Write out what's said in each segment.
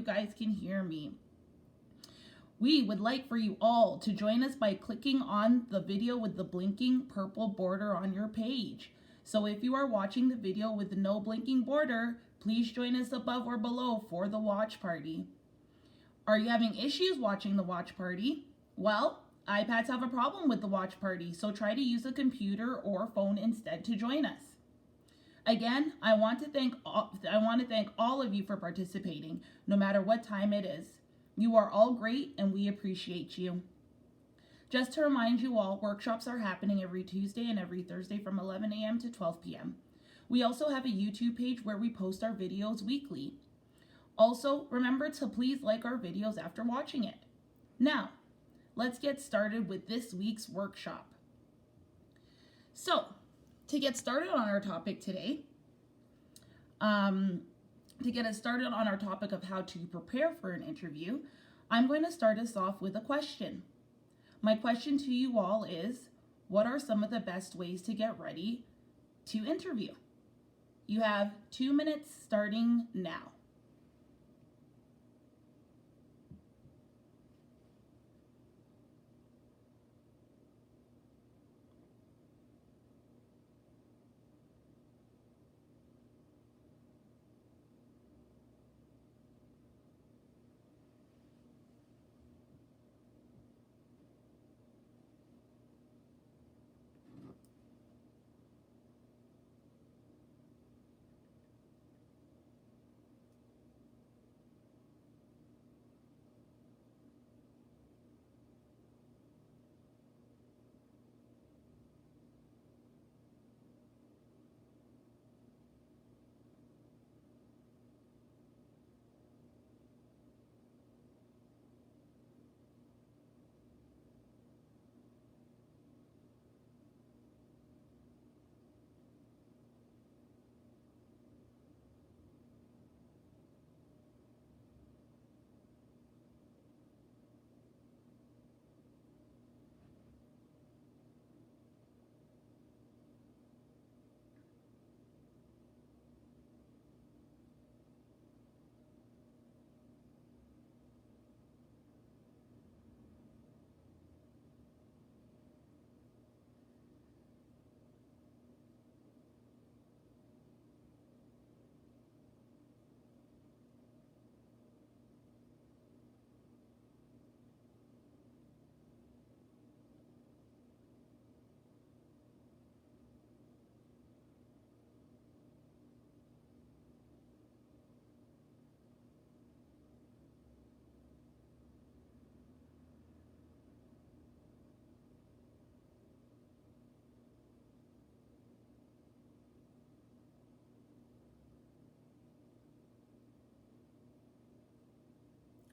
guys can hear me. We would like for you all to join us by clicking on the video with the blinking purple border on your page. So if you are watching the video with no blinking border, please join us above or below for the watch party. Are you having issues watching the watch party? Well, iPads have a problem with the watch party, so try to use a computer or phone instead to join us. Again, I want to thank all of you for participating, no matter what time it is. You are all great and we appreciate you. Just to remind you all, workshops are happening every Tuesday and every Thursday from 11 a.m. to 12 p.m. We also have a YouTube page where we post our videos weekly. Also, remember to please like our videos after watching it. Now, let's get started with this week's workshop. So, to get started on our topic today, to get us started on our topic of how to prepare for an interview, I'm going to start us off with a question. My question to you all is, what are some of the best ways to get ready to interview? You have 2 minutes starting now.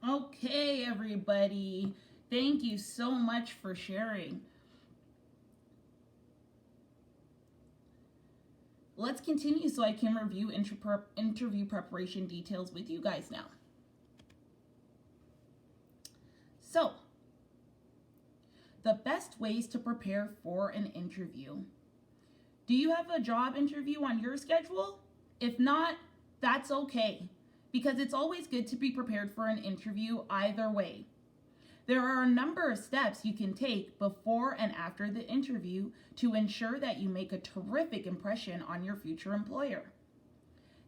Okay, everybody. Thank you so much for sharing. Let's continue so I can review interview preparation details with you guys now. So, the best ways to prepare for an interview. Do you have a job interview on your schedule? If not, that's okay, because it's always good to be prepared for an interview either way. There are a number of steps you can take before and after the interview to ensure that you make a terrific impression on your future employer.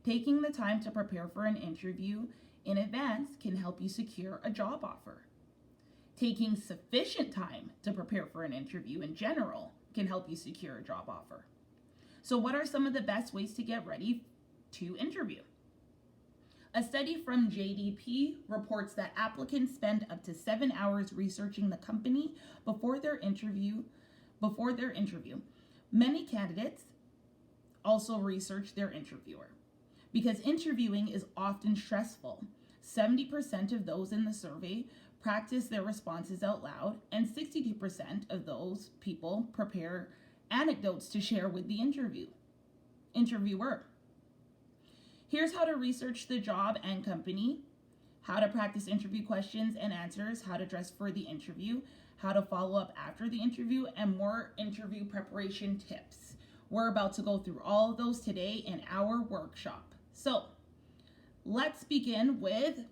Taking the time to prepare for an interview in advance can help you secure a job offer. Taking sufficient time to prepare for an interview in general can help you secure a job offer. So what are some of the best ways to get ready to interview? A study from JDP reports that applicants spend up to 7 hours researching the company before their interview. Many candidates also research their interviewer because interviewing is often stressful. 70% of those in the survey practice their responses out loud, and 62% of those people prepare anecdotes to share with the interviewer. Here's how to research the job and company, how to practice interview questions and answers, how to dress for the interview, how to follow up after the interview, and more interview preparation tips. We're about to go through all of those today in our workshop. So let's begin with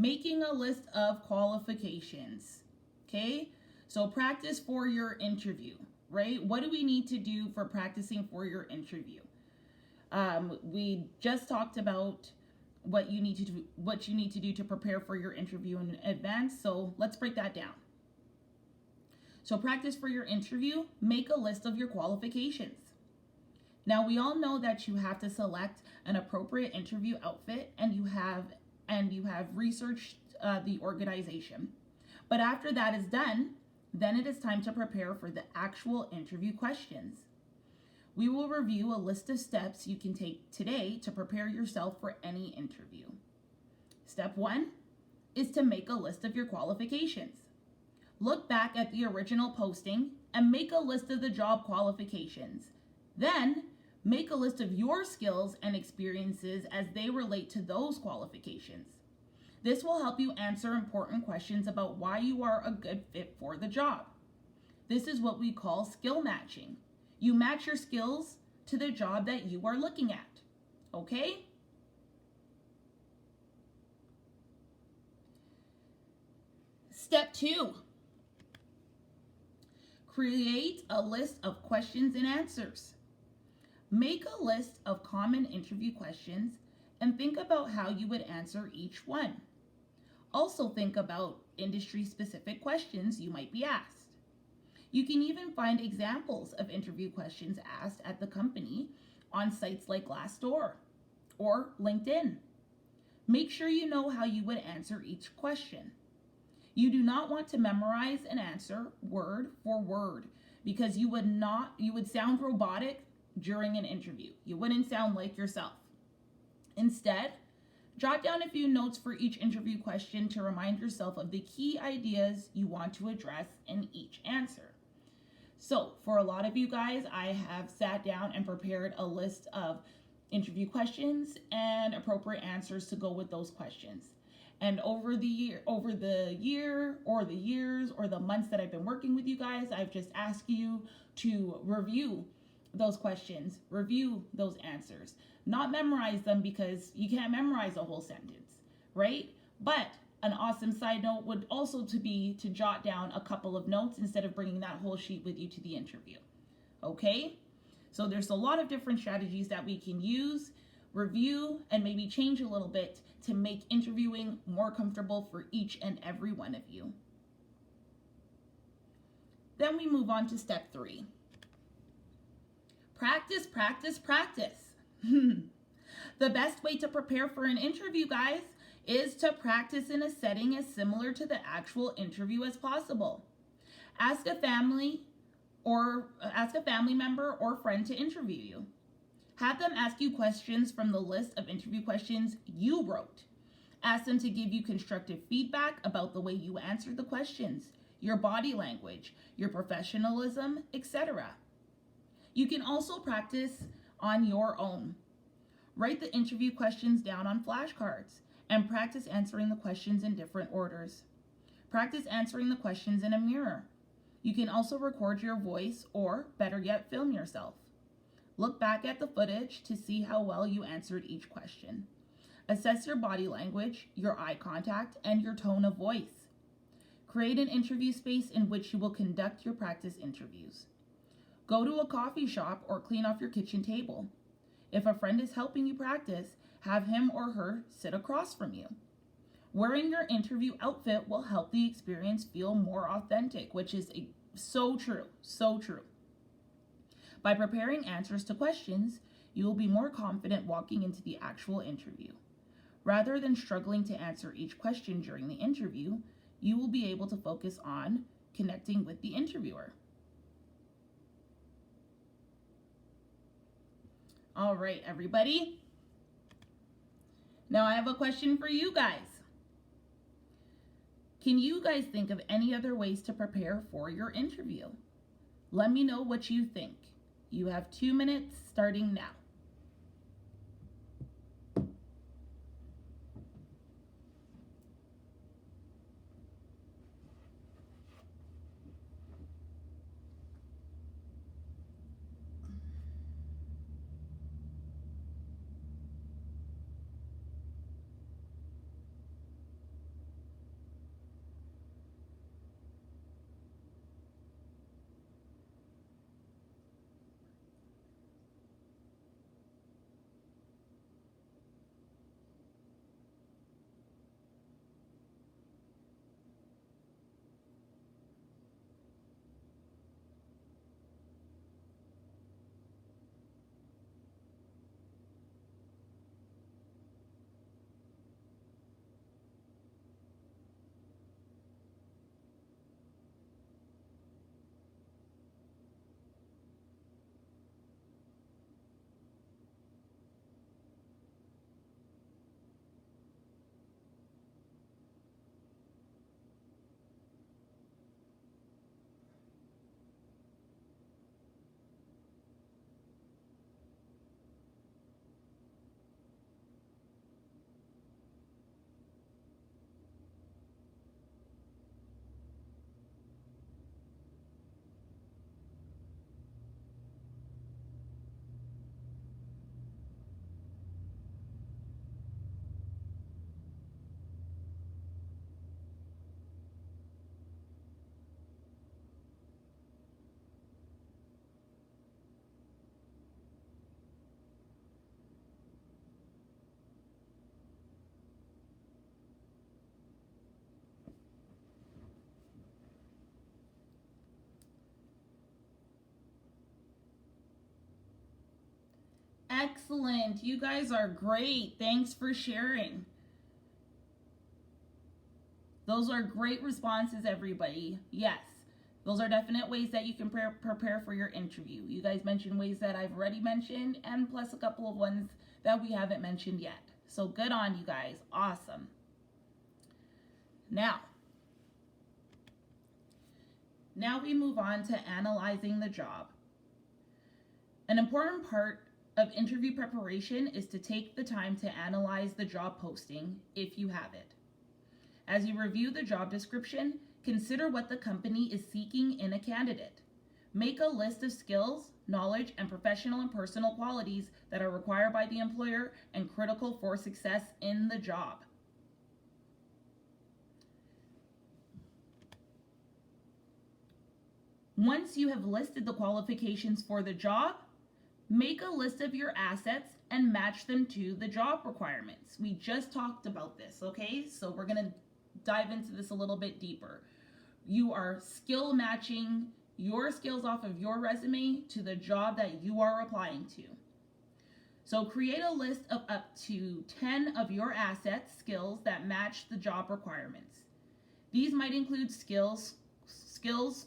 making a list of qualifications. Okay, so practice for your interview, right? What do we need to do for practicing for your interview? We just talked about what you need to do to prepare for your interview in advance. So let's break that down. So practice for your interview, make a list of your qualifications. Now we all know that you have to select an appropriate interview outfit, and you have researched the organization. But after that is done, then it is time to prepare for the actual interview questions. We will review a list of steps you can take today to prepare yourself for any interview. Step 1 is to make a list of your qualifications. Look back at the original posting and make a list of the job qualifications. Then, make a list of your skills and experiences as they relate to those qualifications. This will help you answer important questions about why you are a good fit for the job. This is what we call skill matching. You match your skills to the job that you are looking at. Okay? Step 2. Create a list of questions and answers. Make a list of common interview questions and think about how you would answer each one. Also think about industry-specific questions you might be asked. You can even find examples of interview questions asked at the company on sites like Glassdoor or LinkedIn. Make sure you know how you would answer each question. You do not want to memorize an answer word for word because you would sound robotic during an interview. You wouldn't sound like yourself. Instead, jot down a few notes for each interview question to remind yourself of the key ideas you want to address in each answer. So for a lot of you guys, I have sat down and prepared a list of interview questions and appropriate answers to go with those questions. And over the years or the months that I've been working with you guys, I've just asked you to review those questions, review those answers, not memorize them because you can't memorize a whole sentence, right? But an awesome side note would also be to jot down a couple of notes instead of bringing that whole sheet with you to the interview. Okay? So there's a lot of different strategies that we can use, review, and maybe change a little bit to make interviewing more comfortable for each and every one of you. Then we move on to step 3. Practice, practice, practice. The best way to prepare for an interview, guys, is to practice in a setting as similar to the actual interview as possible. Ask a family member or friend to interview you. Have them ask you questions from the list of interview questions you wrote. Ask them to give you constructive feedback about the way you answered the questions, your body language, your professionalism, etc. You can also practice on your own. Write the interview questions down on flashcards and practice answering the questions in different orders. Practice answering the questions in a mirror. You can also record your voice or, better yet, film yourself. Look back at the footage to see how well you answered each question. Assess your body language, your eye contact, and your tone of voice. Create an interview space in which you will conduct your practice interviews. Go to a coffee shop or clean off your kitchen table. If a friend is helping you practice, have him or her sit across from you. Wearing your interview outfit will help the experience feel more authentic, which is so true, so true. By preparing answers to questions, you will be more confident walking into the actual interview. Rather than struggling to answer each question during the interview, you will be able to focus on connecting with the interviewer. All right, everybody. Now I have a question for you guys. Can you guys think of any other ways to prepare for your interview? Let me know what you think. You have 2 minutes starting now. Excellent. You guys are great. Thanks for sharing. Those are great responses, everybody. Yes, those are definite ways that you can prepare for your interview. You guys mentioned ways that I've already mentioned, and plus a couple of ones that we haven't mentioned yet. So good on you guys. Awesome. Now we move on to analyzing the job. An important part of interview preparation is to take the time to analyze the job posting if you have it. As you review the job description, consider what the company is seeking in a candidate. Make a list of skills, knowledge, and professional and personal qualities that are required by the employer and critical for success in the job. Once you have listed the qualifications for the job, make a list of your assets and match them to the job requirements. We just talked about this, okay? So we're gonna dive into this a little bit deeper. You are skill matching your skills off of your resume to the job that you are applying to. So create a list of up to 10 of your assets, skills that match the job requirements. These might include skills,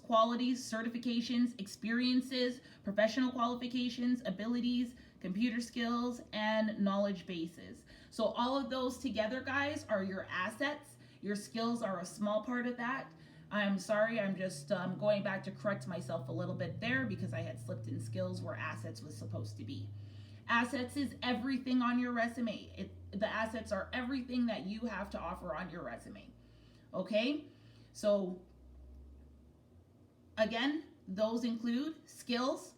qualities, certifications, experiences, professional qualifications, abilities, computer skills, and knowledge bases. So all of those together, guys, are your assets. Your skills are a small part of that. I'm sorry, I'm just going back to correct myself a little bit there because I had slipped in skills where assets was supposed to be. Assets is everything on your resume. The assets are everything that you have to offer on your resume. Okay? So again, those include skills,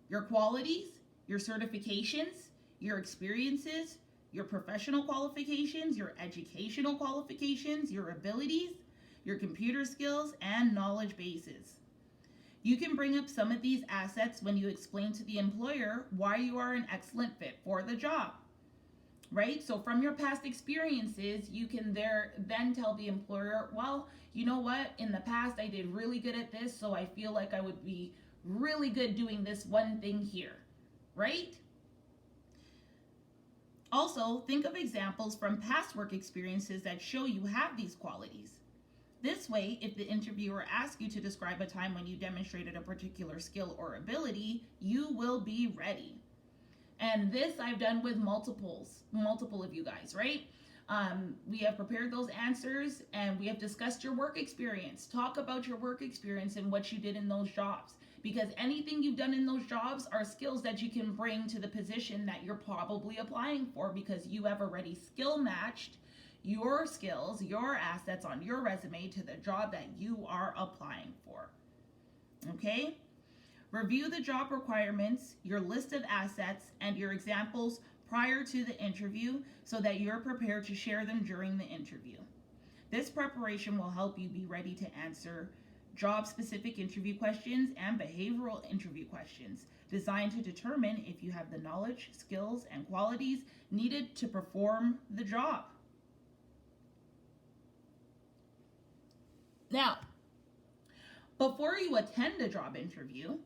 your qualities, your certifications, your experiences, your professional qualifications, your educational qualifications, your abilities, your computer skills, and knowledge bases. You can bring up some of these assets when you explain to the employer why you are an excellent fit for the job, right? So from your past experiences, you can then tell the employer, well, you know what, in the past I did really good at this, so I feel like I would be really good doing this one thing here, right? Also, think of examples from past work experiences that show you have these qualities. This way, if the interviewer asks you to describe a time when you demonstrated a particular skill or ability, you will be ready. And this I've done with multiple of you guys, right? We have prepared those answers and we have discussed your work experience. Talk about your work experience and what you did in those jobs. Because anything you've done in those jobs are skills that you can bring to the position that you're probably applying for because you have already skill matched your skills, your assets on your resume to the job that you are applying for. Okay? Review the job requirements, your list of assets, and your examples prior to the interview so that you're prepared to share them during the interview. This preparation will help you be ready to answer job-specific interview questions and behavioral interview questions designed to determine if you have the knowledge, skills, and qualities needed to perform the job. Now, before you attend a job interview,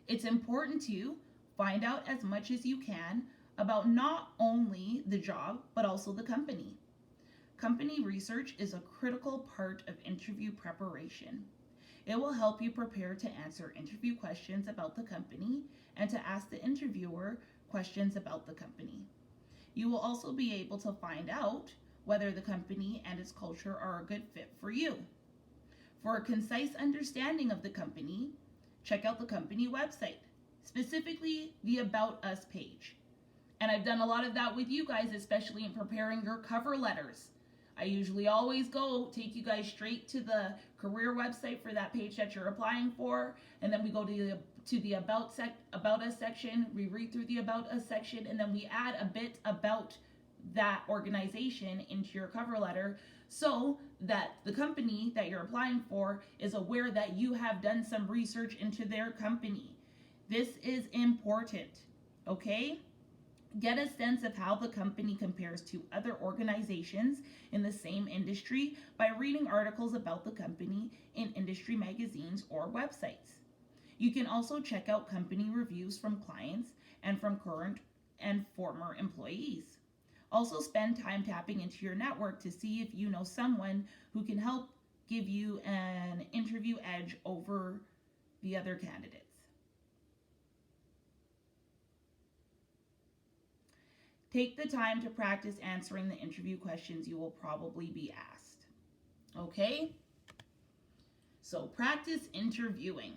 it's important to find out as much as you can about not only the job, but also the company. Company research is a critical part of interview preparation. It will help you prepare to answer interview questions about the company and to ask the interviewer questions about the company. You will also be able to find out whether the company and its culture are a good fit for you. For a concise understanding of the company, check out the company website, specifically the About Us page. And I've done a lot of that with you guys, especially in preparing your cover letters. I usually always take you guys straight to the career website for that page that you're applying for, and then we go to the About Us section, we read through the About Us section, and then we add a bit about that organization into your cover letter so that the company that you're applying for is aware that you have done some research into their company. This is important, okay? Get a sense of how the company compares to other organizations in the same industry by reading articles about the company in industry magazines or websites. You can also check out company reviews from clients and from current and former employees. Also, spend time tapping into your network to see if you know someone who can help give you an interview edge over the other candidates. Take the time to practice answering the interview questions you will probably be asked. Okay? So, practice interviewing.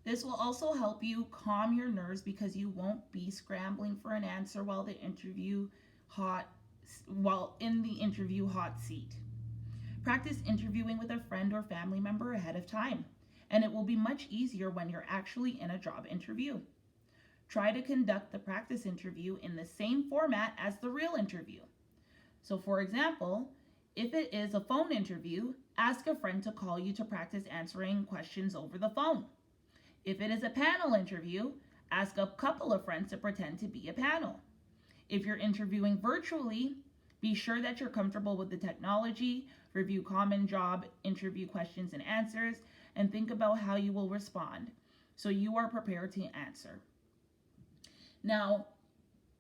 This will also help you calm your nerves because you won't be scrambling for an answer while in the interview hot seat. Practice interviewing with a friend or family member ahead of time, and it will be much easier when you're actually in a job interview. Try to conduct the practice interview in the same format as the real interview. So, for example, if it is a phone interview, ask a friend to call you to practice answering questions over the phone. If it is a panel interview, ask a couple of friends to pretend to be a panel. If you're interviewing virtually, be sure that you're comfortable with the technology, review common job interview questions and answers, and think about how you will respond so you are prepared to answer. Now,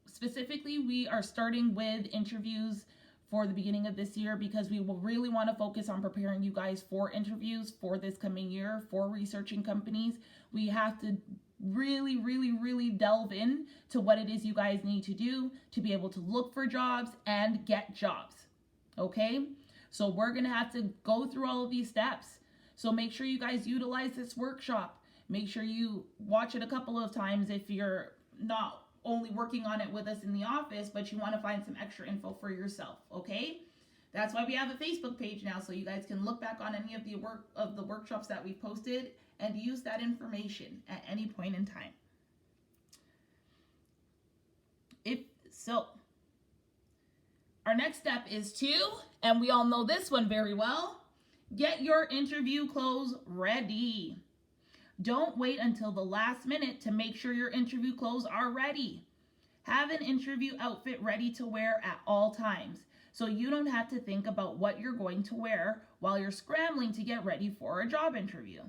specifically, we are starting with interviews for the beginning of this year because we will really want to focus on preparing you guys for interviews for this coming year, for researching companies. We have to really delve in to what it is you guys need to do to be able to look for jobs and get jobs. Okay? So we're going to have to go through all of these steps. So make sure you guys utilize this workshop. Make sure you watch it a couple of times if you're not only working on it with us in the office, but you want to find some extra info for yourself, okay? That's why we have a Facebook page now, so you guys can look back on any of the workshops that we posted and use that information at any point in time. Our next step is to, and we all know this one very well, get your interview clothes ready. Don't wait until the last minute to make sure your interview clothes are ready. Have an interview outfit ready to wear at all times, so you don't have to think about what you're going to wear while you're scrambling to get ready for a job interview.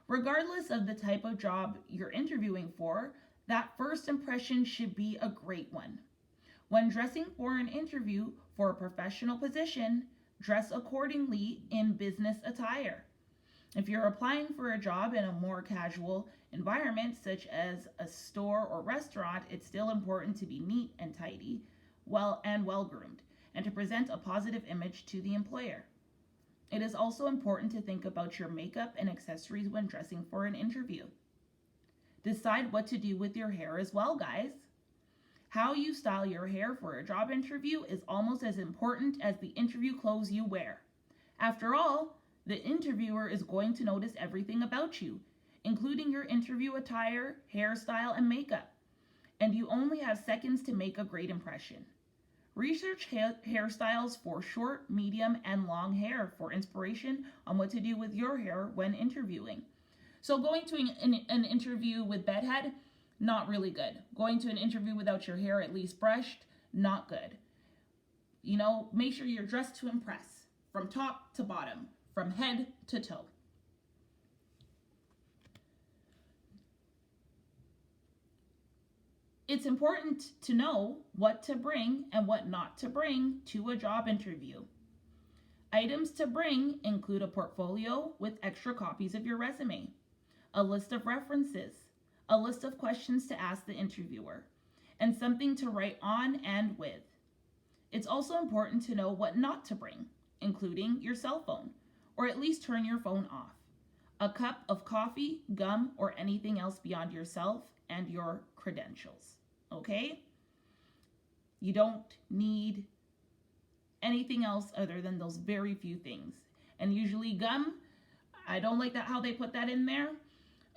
Regardless of the type of job you're interviewing for, that first impression should be a great one. When dressing for an interview for a professional position, dress accordingly in business attire. If you're applying for a job in a more casual environment, such as a store or restaurant, it's still important to be neat and tidy, well-groomed, and to present a positive image to the employer. It is also important to think about your makeup and accessories when dressing for an interview. Decide what to do with your hair as well, guys. How you style your hair for a job interview is almost as important as the interview clothes you wear. After all, the interviewer is going to notice everything about you, including your interview attire, hairstyle, and makeup. And you only have seconds to make a great impression. Research hairstyles for short, medium, and long hair for inspiration on what to do with your hair when interviewing. So going to an interview with bedhead, not really good. Going to an interview without your hair at least brushed, not good. Make sure you're dressed to impress, from top to bottom, from head to toe. It's important to know what to bring and what not to bring to a job interview. Items to bring include a portfolio with extra copies of your resume, a list of references, a list of questions to ask the interviewer, and something to write on and with. It's also important to know what not to bring, including your cell phone, or at least turn your phone off, a cup of coffee, gum, or anything else beyond yourself and your credentials, okay? You don't need anything else other than those very few things. And usually gum, I don't like that how they put that in there.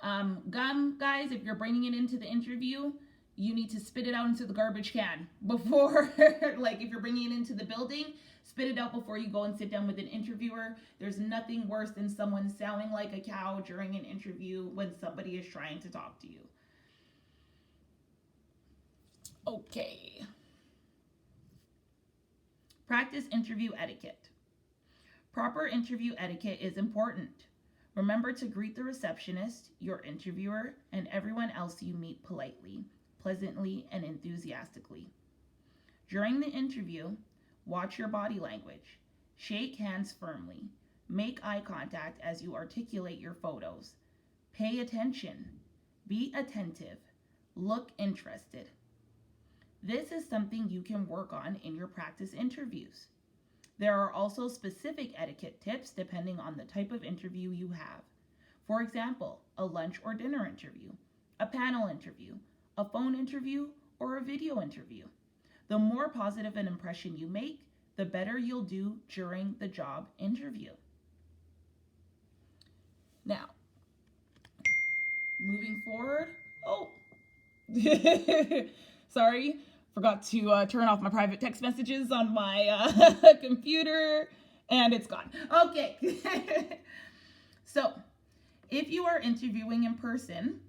Gum, guys, if you're bringing it into the interview, you need to spit it out into the garbage can before, like if you're bringing it into the building, spit it out before you go and sit down with an interviewer. There's nothing worse than someone sounding like a cow during an interview when somebody is trying to talk to you. Okay. Practice interview etiquette. Proper interview etiquette is important. Remember to greet the receptionist, your interviewer, and everyone else you meet politely. pleasantly, and enthusiastically. During the interview, watch your body language. Shake hands firmly. Make eye contact as you articulate your photos. Pay attention. Be attentive. Look interested. This is something you can work on in your practice interviews. There are also specific etiquette tips depending on the type of interview you have. For example, a lunch or dinner interview, a panel interview, a phone interview, or a video interview. The more positive an impression you make, the better you'll do during the job interview. Now, moving forward. Oh, sorry, forgot to turn off my private text messages on my computer, and it's gone. Okay. So, if you are interviewing in person,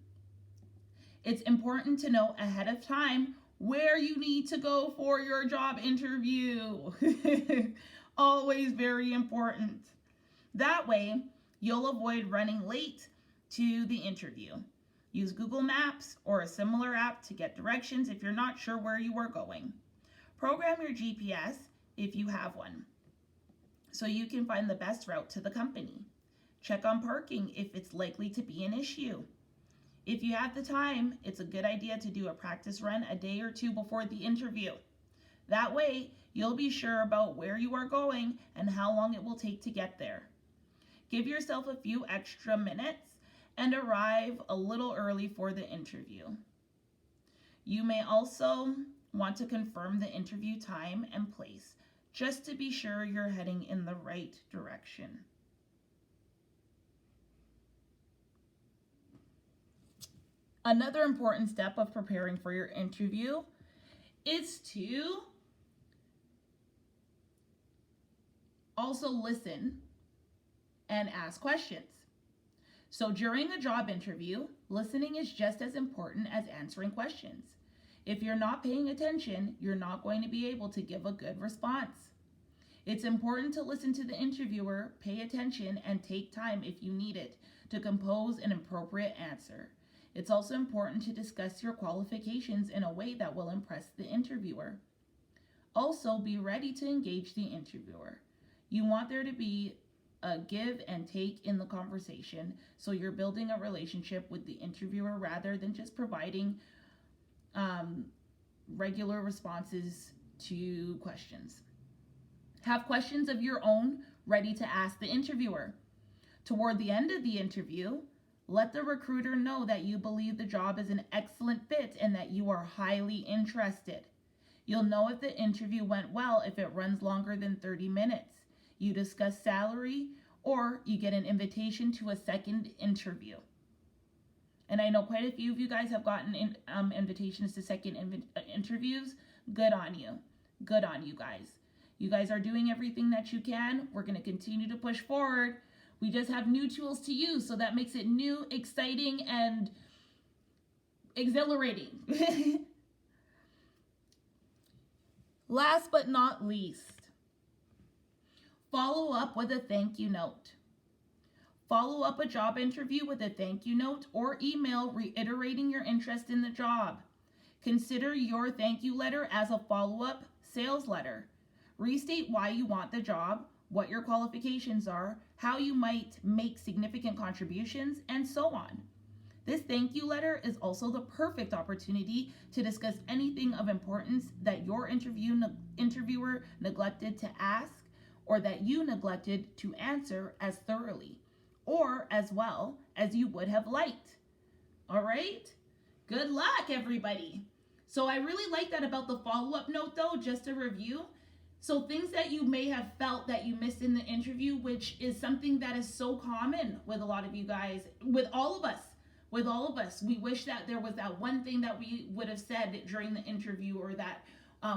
it's important to know ahead of time where you need to go for your job interview. Always very important. That way, you'll avoid running late to the interview. Use Google Maps or a similar app to get directions if you're not sure where you are going. Program your GPS if you have one, so you can find the best route to the company. Check on parking if it's likely to be an issue. If you have the time, it's a good idea to do a practice run a day or two before the interview. That way, you'll be sure about where you are going and how long it will take to get there. Give yourself a few extra minutes and arrive a little early for the interview. You may also want to confirm the interview time and place, just to be sure you're heading in the right direction. Another important step of preparing for your interview is to also listen and ask questions. So during a job interview, listening is just as important as answering questions. If you're not paying attention, you're not going to be able to give a good response. It's important to listen to the interviewer, pay attention, and take time if you need it to compose an appropriate answer. It's also important to discuss your qualifications in a way that will impress the interviewer. Also, be ready to engage the interviewer. You want there to be a give and take in the conversation, so you're building a relationship with the interviewer rather than just providing regular responses to questions. Have questions of your own ready to ask the interviewer. Toward the end of the interview, let the recruiter know that you believe the job is an excellent fit and that you are highly interested. You'll know if the interview went well if it runs longer than 30 minutes. You discuss salary, or you get an invitation to a second interview. And I know quite a few of you guys have gotten invitations to second interviews. Good on you. Good on you guys. You guys are doing everything that you can. We're going to continue to push forward. We just have new tools to use, so that makes it new, exciting, and exhilarating. Last but not least, follow up with a thank you note. Follow up a job interview with a thank you note or email reiterating your interest in the job. Consider your thank you letter as a follow-up sales letter. Restate why you want the job, what your qualifications are, how you might make significant contributions, and so on. This thank you letter is also the perfect opportunity to discuss anything of importance that your interviewer neglected to ask, or that you neglected to answer as thoroughly or as well as you would have liked. All right? Good luck, everybody. So I really like that about the follow-up note, though, just a review. So things that you may have felt that you missed in the interview, which is something that is so common with a lot of you guys, with all of us. We wish that there was that one thing that we would have said during the interview, or that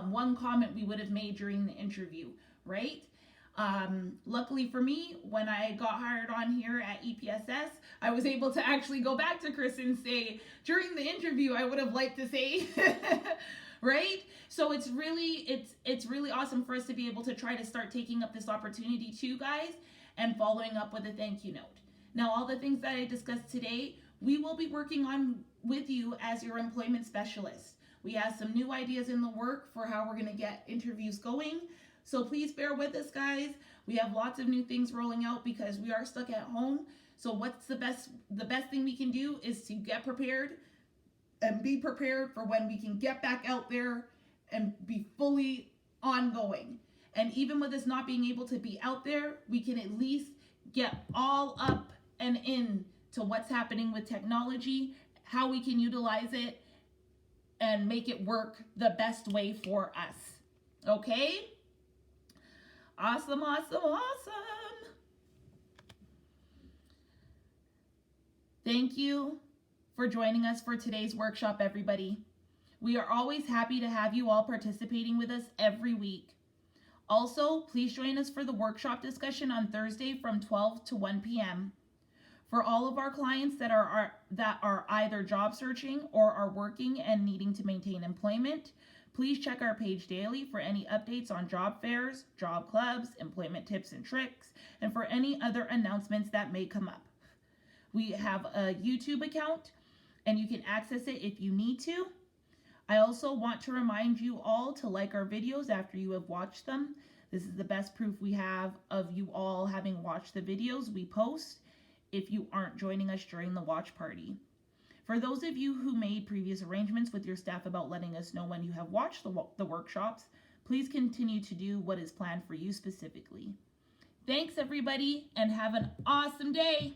one comment we would have made during the interview, right? Luckily for me, when I got hired on here at EPSS, I was able to actually go back to Chris and say, during the interview, I would have liked to say, right? So it's really awesome for us to be able to try to start taking up this opportunity too, guys, and following up with a thank you note. Now, all the things that I discussed today, we will be working on with you as your employment specialist. We have some new ideas in the work for how we're going to get interviews going. So please bear with us, guys. We have lots of new things rolling out because we are stuck at home. So what's the best thing we can do is to get prepared and be prepared for when we can get back out there and be fully ongoing. And even with us not being able to be out there, we can at least get all up and in to what's happening with technology, how we can utilize it, and make it work the best way for us. Okay? Awesome, awesome, awesome. Thank you for joining us for today's workshop, everybody. We are always happy to have you all participating with us every week. Also, please join us for the workshop discussion on Thursday from 12 to 1 p.m. For all of our clients that are either job searching or are working and needing to maintain employment, please check our page daily for any updates on job fairs, job clubs, employment tips and tricks, and for any other announcements that may come up. We have a YouTube account, and you can access it if you need to. I also want to remind you all to like our videos after you have watched them. This is the best proof we have of you all having watched the videos we post if you aren't joining us during the watch party. For those of you who made previous arrangements with your staff about letting us know when you have watched the workshops, please continue to do what is planned for you specifically. Thanks, everybody, and have an awesome day.